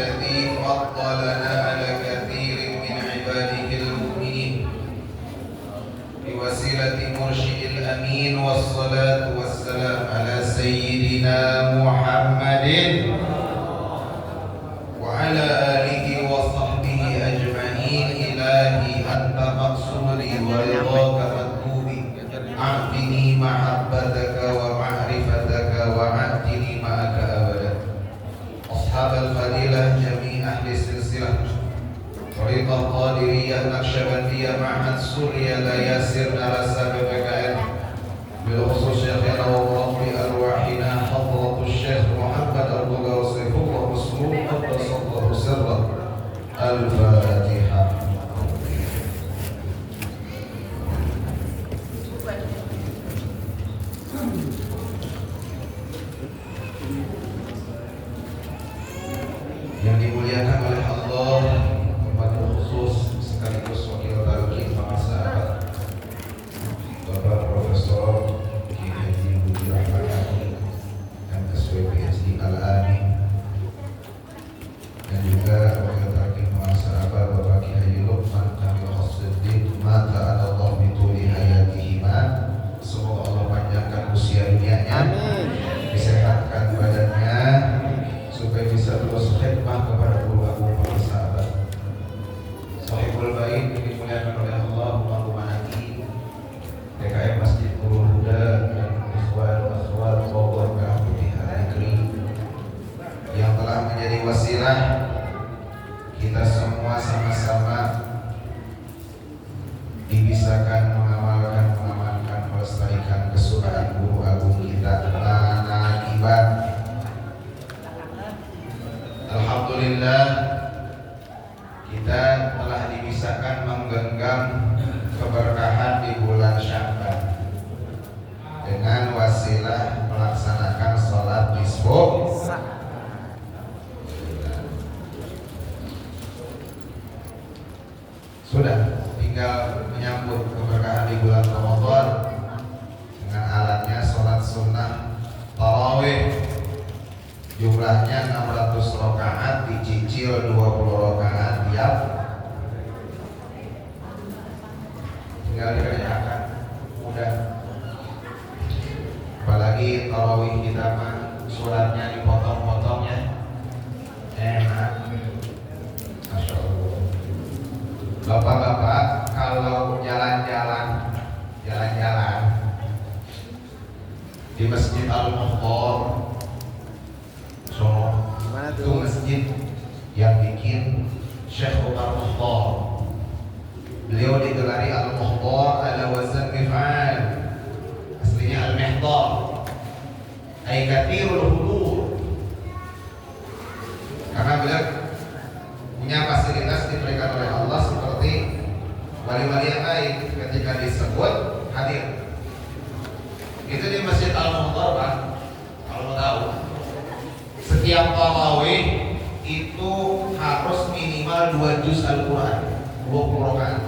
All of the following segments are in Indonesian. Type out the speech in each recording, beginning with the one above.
الذي فضلنا على كثير من عباده المؤمنين بوسيلة مرشد الأمين والصلاة والسلام على سيدنا محمد وعلى آله وصحبه أجمعين. إلهي أنت مقصودي ورضاك مطلوبي، أعطني محبتك ومعرفتك وعدني معك أبدا. أصحاب الفضيلة جميع أهل السلسلة طريقة القادرية النقشبندية معهد سوريا لا ياسرنا رسا BPKN بالخصوص شيخنا ومربي أرواحنا حضرة الشيخ محمد أبو سيف الله مسلوم قدس الله سره. الفاتحة. Yang dimuliakan oleh Allah, wabil khusus sekaligus wakil talqin para sahabat Bapak Profesor Kiai Haji Budi Rahmani MSW PhD Al-Amin, dan juga wakil talqin para sahabat Bapak Kiai Haji Luqman Kamil Khosruddin mata Allah bituli hayatihima. Semoga Allah panjangkan usia dunianya, disehatkan badannya supaya bisa terus khidmah kepada guru-guru para sahabat. Sahibul Bait yang dimuliakan oleh Allah, Muhammadiyah, DKM Masjid Nurul Huda dan ikhwan akhwat Bogor Merah Putih Al-Negeri yang telah menjadi wasilah kita semua sama-sama dibisakan mengamalkan, melestarikan kesukaan guru agung kita Manakiban. Alhamdulillah kita telah dibisakan menggenggam keberkahan di bulan Sya'ban dengan wasilah melaksanakan sholat nisfu. Sudah tinggal menyambut keberkahan di bulan Ramadan dengan alatnya sholat sunnah tarawih. Jumlahnya 600 rakaat, dicicil 20 rakaat tiap. Tinggal dikerjakan, mudah. Apalagi tarawih kita mah suratnya dipotong-potongnya enak. Masya Allah. Bapak-bapak kalau jalan-jalan di Masjid Al-Mukhtar itu masjid yang bikin Syekh Umar Mukhtar. Beliau digelari Al-Mukhtar ala wazan mif'al, aslinya Al-Mihtar, ay kathirul hudur, karena beliau punya fasilitas diberikan oleh Allah seperti wali-wali yang lain. Ketika disebut hadir. Itu di Masjid Al-Mukhtar, Pak. Kalau mau tahu, setiap tarawih itu harus minimal 2 juz Al-Quran, 20 rakaat.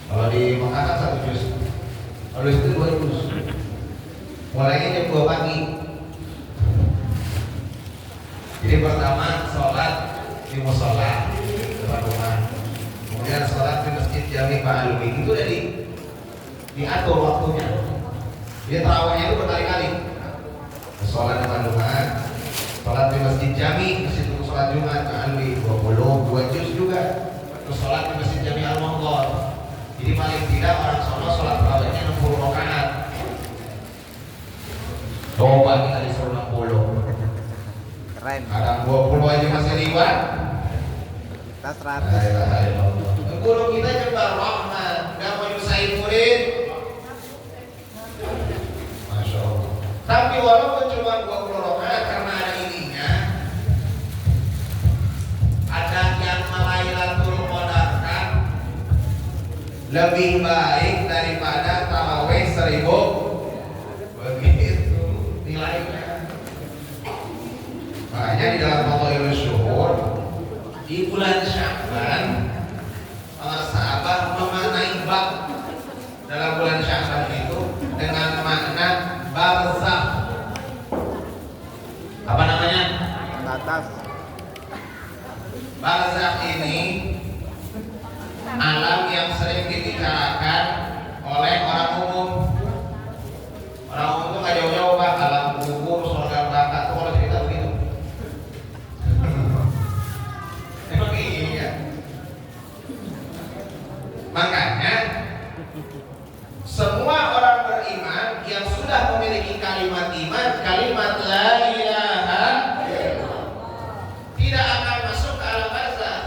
Kalau di Mekah kan 1 juz, kalau itu 2 juz. Mulainya jam 2 pagi. Jadi pertama sholat di musola depan rumah, kemudian sholat di Masjid Jami Pak Alwi. Itu udah diatur waktunya. Dia tarawihnya itu berkali-kali. Sholat depan rumah, sholat di Masjid Jami, Masjid sholat Jumat Alwi 22 juz juga. Terus sholat di Masjid Jami Al-Mukhtar. Jadi paling tidak orang sono sholat tarawihnya 60 rakaat. Coba kita disuruh 60. Keren. Kadang 20 aja masih ribat. Kita 100. Guru kita juga rahmat, nggak mau nyusahin murid. Masya Allah. Tapi walaupun cuma 20 rakaat, karena ada ininya, ada yang Lailatul Qadarkan lebih baik daripada tarawih 1000. Begitu nilainya. Makanya di dalam Fadhailus Syuhur di bulan Sya'ban, para sahabat memaknai bab dalam bulan Sya'ban itu dengan makna barzakh. Apa namanya? Atas. Barzakh ini alam yang sering dibicarakan oleh orang umum. Orang umum tuh nggak jauh-jauh Pak, alam kubur, surga neraka tuh kalau cerita begitu. Emang iya. Makanya semua orang beriman yang sudah memiliki kalimat iman, kalimat la ilaha tidak akan masuk ke alam barzakh.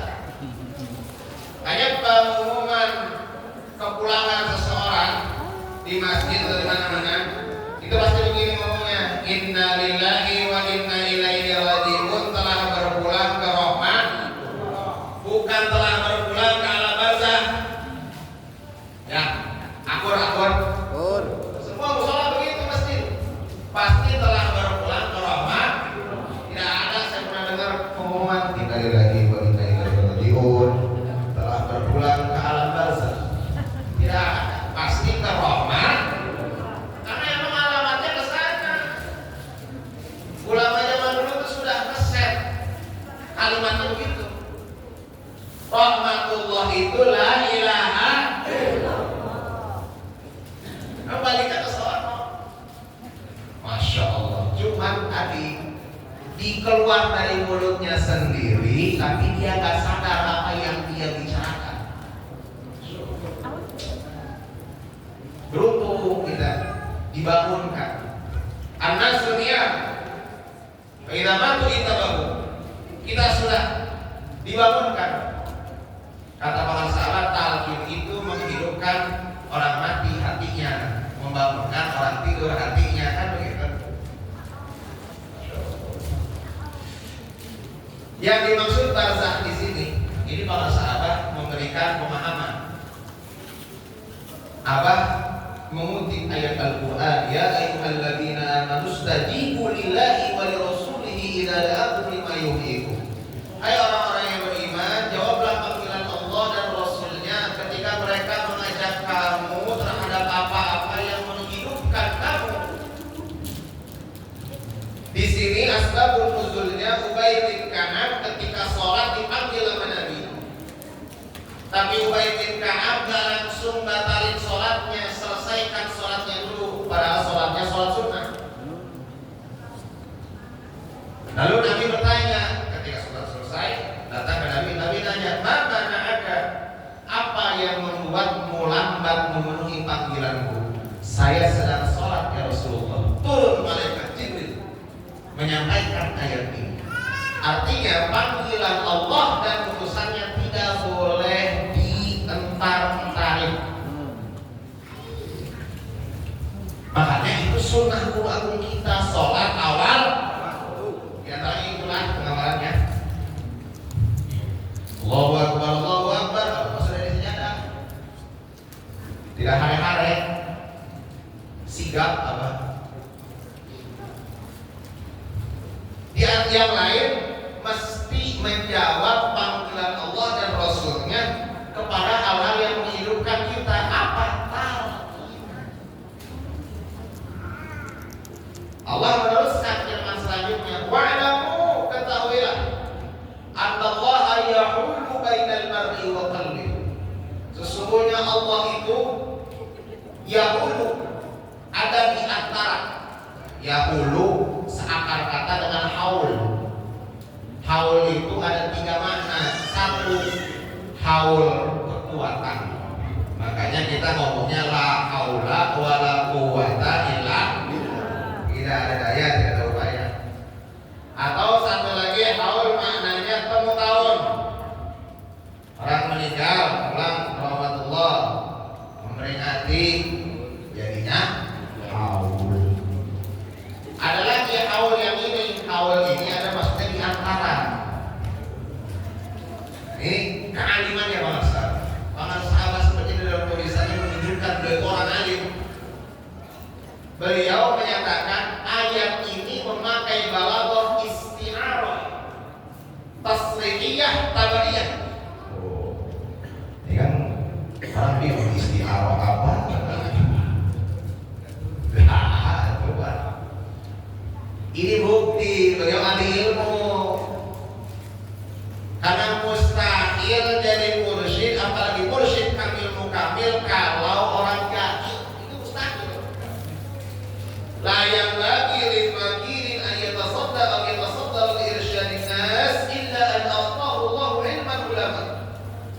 Hanya pengumuman kepulangan seseorang di masjid atau di mana-mana itu pasti begini ngomongnya, inna lillahi wa inna ilaihi raji'un, telah berpulang ke rahmat, bukan telah berpulang ke alam barzakh. Ya, akur. Semua musola begitu pasti telah berpulang ke rahmat. Tidak ada saya pernah dengar pengumuman inna lillahi wa inna ilaihi raji'un telah berpulang ke alam barzakh. Tidak ada, pasti ke rahmat. Karena emang alamatnya ke sana. Ulama zaman dulu itu sudah ngeset kalimatnya begitu. Rahmatullah itu la ilaha kembalikan ke sono. Masya Allah. Cuman tadi dikeluar dari mulutnya sendiri, tapi dia gak sadar apa yang dia bicarakan. Beruntung kita dibangunkan. Anas dunia, kita matu kita bangun. Kita sudah dibangunkan. Kata para sahabat, talqin itu menghidupkan orang mati hatinya, membangunkan orang tidur hatinya, kan begitu. Yang dimaksud barzakh di sini, ini para sahabat memberikan pemahaman. Abah mengutip ayat Al-Quran, ya ayyuhalladzina amanu stajibu lillahi wa lirasulihi idza da'akum lima yuhyikum. Hai orang-orang yang beriman, jawablah panggilan Allah dan Rasulnya ketika mereka mengajak kamu terhadap apa-apa yang menghidupkan kamu. Di sini asbabun nuzulnya Ubay bin Ka'ab ketika sholat dipanggil sama Nabi. Tapi Ubay bin Ka'ab gak langsung batalin sholatnya, selesaikan sholatnya dulu, padahal sholatnya sholat sunnah. Lalu Nabi bertanya, ketika sholat selesai, datang ke Nabi, Nabi tanya, mana ada apa yang membuatmu lambat memenuhi panggilanku? Saya sedang sholat ya Rasulullah. Turun malaikat Jibril menyampaikan ayat ini. Artinya panggilan Allah dan utusannya tidak boleh dientar-entarin. Makanya itu sunnah agung kita, sholat awal. Di antaranya itulah pengamalannya. Allahu Akbar, Allahu Akbar. Sudah di sejadah. Tidak hare-hare. Sigap apa? Di ayat yang lain mesti menjawab panggilan Allah dan Rasulnya kepada hal-hal yang menghidupkan kita. Apa? Allah meneruskan firman selanjutnya, wa'lamu, ketahuilah, annallaha yahulu bainal mar'i wa qalbihi. Sesungguhnya Allah itu yahulu, ada di antara. Yahulu seakar kata dengan haul. Haul itu ada 3 makna. 1, haul kekuatan. Makanya kita ngomongnya la haula wala quwata illa billah. Tidak ada daya, tidak ada upaya. Atau satu lagi haul maknanya temu tahun. Orang meninggal, pulang rahmatullah, memperingati, jadinya haul. Ada lagi haul yang ini. Haul ini ada maksudnya di antara. Ini kealimannya bangsa. Bangsa sahabat seperti dalam tulisannya menunjukkan beliau orang alim. Beliau menyatakan ayat ini memakai balaghah isti'arah, tasrihiyah, tabariyah. Ini kan orang bingung isti'arah apa? Coba. Ini bukti beliau ahli ilmu. Karena mustahil jadi mursyid, apalagi mursyid kamil mukamil kalau orang jahil, itu mustahil. La yang bagi lil fakirin an yatasadda li irsyadin nas illa an a'tahu Allahu ilman ulama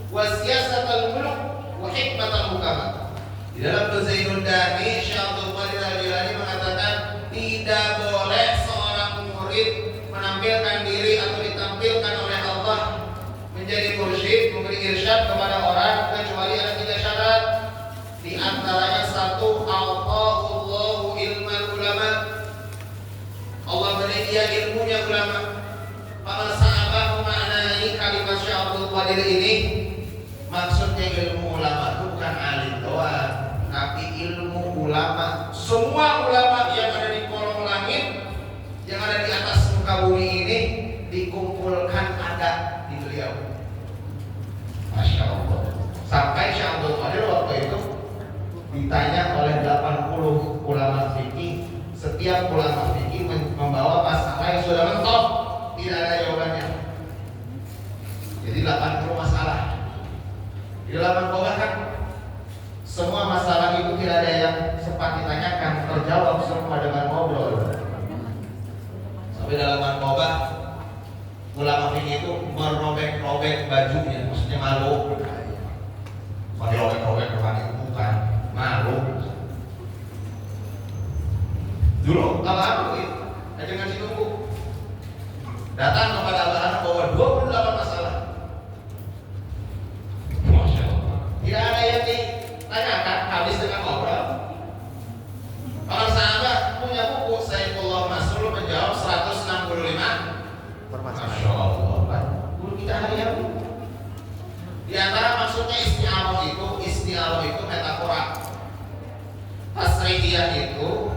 wa siyasatal muluk wa hikmatal hukama. Di dalam Zainul Dani, Syekh Abdul Qadir Al-Jilani mengatakan tidak boleh seorang murid menampilkan diri atau ditampilkan oleh Allah menjadi mursyid, memberi irsyad kepada orang kecuali ada 3 syarat. Di antaranya 1, Allahu ilman ulama. Allah beri dia ilmunya ulama. Para sahabat memaknai kalimat Syekh Abdul Qadir ini, maksudnya ilmu ulama itu bukan alim doang, tapi ilmu ulama. Semua ulama yang ada di kolong langit, yang ada di atas muka bumi ini dikumpulkan ada di beliau. Masya Allah. Sampai Syekh Abdul Qadir waktu itu ditanya oleh 80 ulama fikih, setiap ulama fikih membawa masalah yang sudah mentok, tidak ada jawabannya. Jadi 80 masalah. Di dalam Qobah kan semua masalah itu tidak ada yang sempat ditanyakan, terjawab semua dengan ngobrol. Sampai dalam Qobah ulama fikih itu merobek-robek bajunya, maksudnya malu. Kalau dirobek-robek depan itu bukan malu. Dulu Abah itu dengan si tunggu datang kepada Abah bawa 28 masalah. Masya Allah. Tidak ada yang ditanyakan, habis dengan ngobrol. Para sahabat punya buku Saifullah Masrur menjawab 165 permasalahan. Masya Allah. Guru kita hari-hari. Di antara maksudnya isti'arah itu metafora. Tasrihiyah itu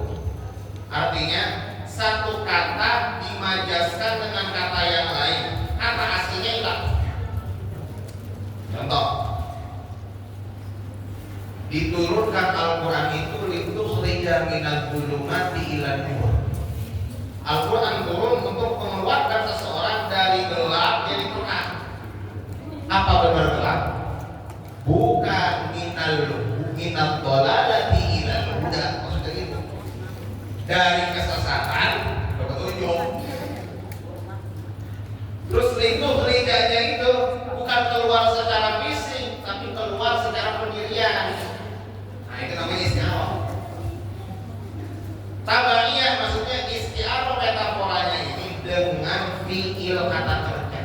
artinya satu kata dimajaskan dengan kata yang lain, kata aslinya hilang. Contoh, diturunkan Al-Quran itu litukhrija minadh dhulumati ilan nur. Al-Quran turun untuk mengeluarkan seseorang dari gelap jadi terang. Apa benar gelap? Bukan minal dhalalati ilal huda, maksudnya itu. Dari kesesatan ke petunjuk. Terus litukrijanya itu bukan keluar secara fisik, tapi keluar secara pendirian. Nah, itu namanya isti'arah. Tabaiyah maksudnya isti'arah metaforanya ini dengan fi'il kata kerja.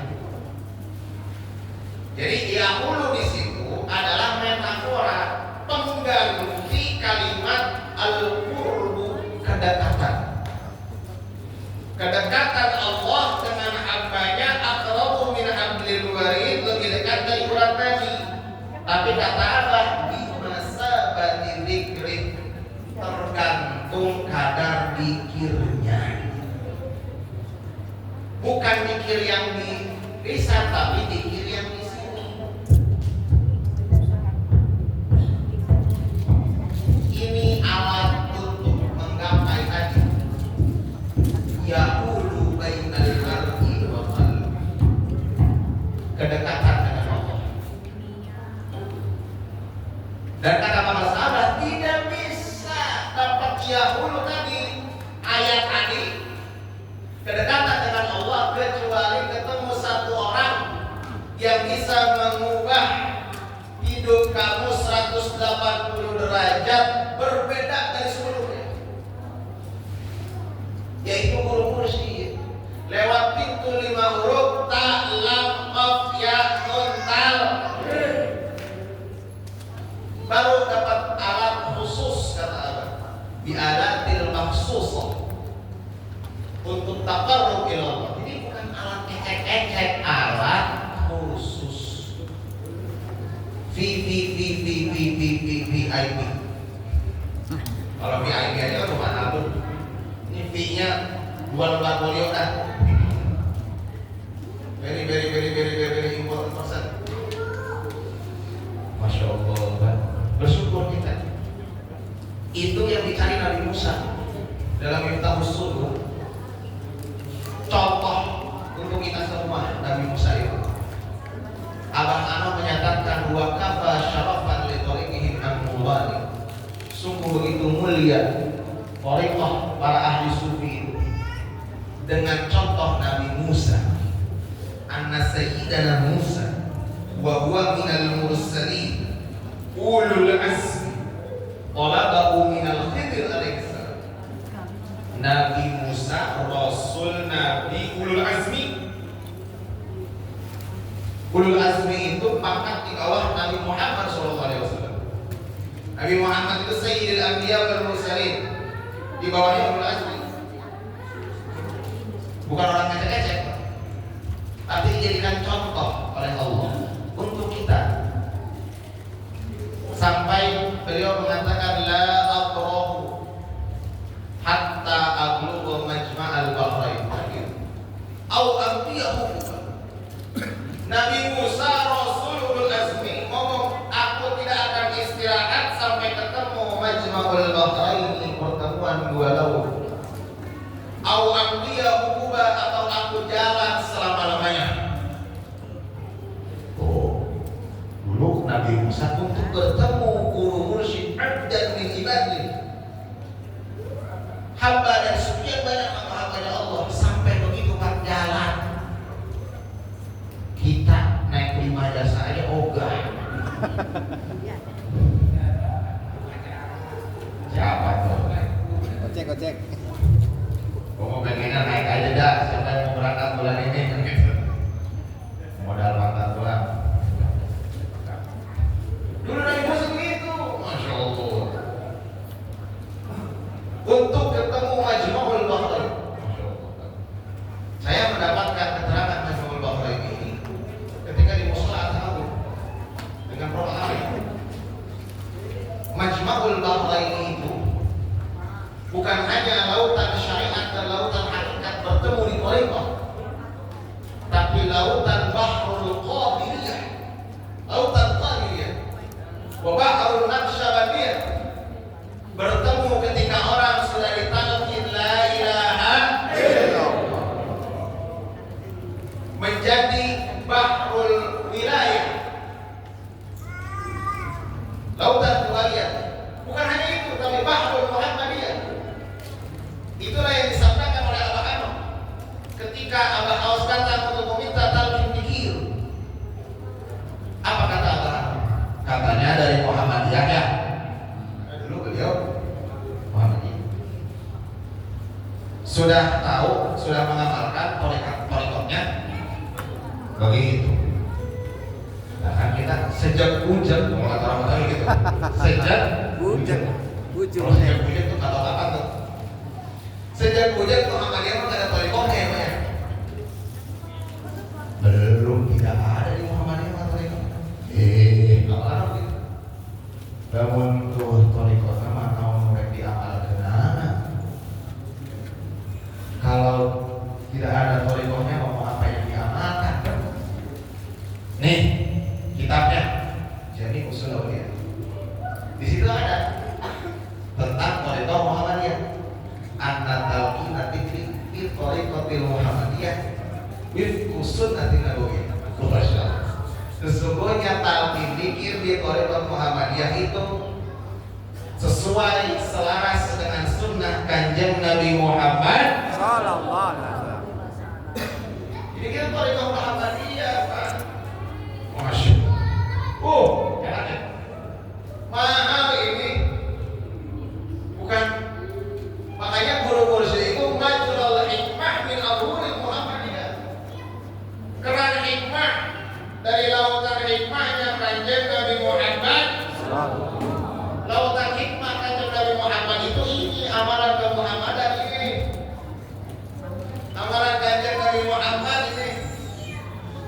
Jadi yaqulu di situ adalah metafora pengganti kalimat al-qurbu, kedekatan. Kedekatan Allah dengan hambanya aqrabu min hablil warid, lebih dekat dari urat nadi. Tapi kata Allah di masa dzikri, tergantung kadar zikirnya. Bukan zikir yang di lisan, tapi zikir yang di sini. Ini alat untuk menggapai tadi. Yaqulu bainal mar'i wa qalbi. Kedekatan dengan Allah. Dan kata para sahabat tidak bisa dapat yaqulu tadi, ayat tadi, kedekatan dengan Allah kecuali ketemu satu orang yang bisa mengubah hidup kamu 180 derajat berbeda dari sebelumnya, yaitu guru mursyid. Lewat pintu 5 huruf ta lam qaf ya nun tal, baru dapat alat khusus, kata Allah, bi alatil makhsusah untuk taqarrub ila Allah. Ini bukan alat ecek-ecek, alat khusus. VIP. Kalau VIP aja rumah tabung. Ini V-nya 2 lembar folio dah. Very important person. Masya Allah. Bersyukur kita. Itu yang dicari Nabi Musa dalam Miftahus Sudur. Contoh untuk kita semua Nabi Musa itu. wa kafa syarafan li tariqihim an-nurani. Sungguh begitu mulia thariqah para ahli sufi itu dengan contoh Nabi Musa. Anna sayyidana Musa wa huwa minal mursalin ulul azmi talabahu minal Khidir alaihi salam. Nabi Musa rasul nabi ulul azmi. Ulul azmi itu pangkat di bawah Nabi Muhammad SAW. Nabi Muhammad itu sayyidil anbiya wal mursalin, di bawahnya ulul azmi. Bukan orang ngecek-ngecek, tapi dijadikan contoh oleh Allah untuk kita. Sampai beliau mengatakan la atrahu hatta ablugha majma'al bahrain au anbiyahu. Nabi Musa Rasulul Azmi ngomong, aku tidak akan istirahat sampai ketemu Majma'ul Bahrain, pertemuan dua laut. Au amdiya hukuba, atau aku jalan selama-lamanya. Oh, dulu Nabi Musa untuk bertemu guru mursyid abdan min ibadih, hamba dan sekian banyak hamba-hambanya Allah, sampai begitu kan jalan. Kita naik 5 jasa aja ogah. Siapa tuh? Ojek. Mau pengennya naik aja dah. Siapa yang mau berangkat bulan ini? Gitu. Modal makan doang. Dulu Nabi Musa begitu, masya Allah. Untuk ketemu Majma'ul Bahrain. Saya mendapatkan keterangan Majma'ul Bahrain ini ketika di Mus'ala Al-Abu dengan Roh Ali. Majma'ul Bahrain itu bukan hanya lautan syariat dan lautan hakikat bertemu di thariqah, tapi lautan bahrul qadiriyah, lautan qadiriyah wa bahrul naqsyabandiyah, bertemu ketika orang sudah ditalqin la ilaha illallah, menjadi bahrul wilayah, lautan wilayah. Bukan hanya itu, tapi bahrul Muhammadiyah. Itulah yang disampaikan oleh Abah Anom ketika Abah Aos datang untuk meminta talqin fikir. Apa kata Abah Anom? Katanya dari Muhammadiyah ya. Dulu beliau Muhammadiyah. Sudah tahu, sudah mengamalkan thariqahnya begitu. Nah kan kita sejak bujang, kalau kata orang Betawi gitu. Sejak bujang. Kalau sejak bujang itu kata apa tuh? Sejak bujang Muhammadiyah mah ada thariqahnya ya. Belum, tidak ada di Muhammadiyah mah thariqah. Apa gitu? Namun tuh thariqah sama mau mereka diamalkan. Kalau tidak ada thariqahnya mau apa yang diamalkan? Nih kitabnya Jami Usul Auliyah. Di situ ada tentang thariqah Muhammadiyah. Anna talqina dzikri fi thariqatil Muhammadiyah wifqu sunnatin nabawiyyah. Masyaallah. Sesungguhnya talqin dzikir di thariqah Muhammadiyah itu sesuai selaras dengan sunnah Kanjeng Nabi Muhammad sallallahu alaihi wasallam. Ini kan thariqah Muhammadiyah, Pak. Masya Allah. Enak ya? Mahal ini. Bukan. Makanya guru-guru itu majrul hikmah min abhuril Muhammadiyah. Kerana hikmah dari lautan hikmahnya Kanjeng Nabi Muhammad. Lautan hikmah Kanjeng Nabi Muhammad itu ini amalan ke Muhammadan ini. Amalan Kanjeng Nabi Muhammad ini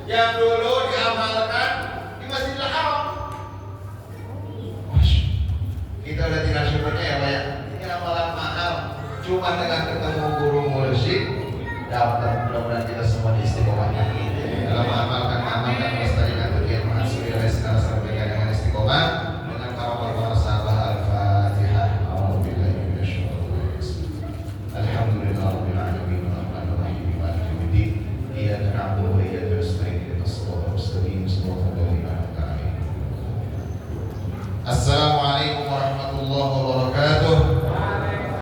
yang dulu diamalkan di Masjidil Haram. Kita udah tinggal syukurnya ya Pak ya. Ini amalan mahal. Cuma dengan ketemu guru mursyid dapat. Mudah-mudahan kita semua diistiqomahkan dalam mengamalkan melestarikan kegiatan mahasiswa oleh segala sampaikan dengan istiqomah dengan karamah para sahabat Al-Fatihah. A'udzubillahi minasyaitonir rajim. Alhamdulillahirabbil alamin arrahmanir rahim maliki yaumiddin. Iyyaka na'budu wa iyyaka nasta'in ihdinas siratal mustaqim siratal ladzina an'amta 'alaihim Assalamualaikum warahmatullahi wabarakatuh.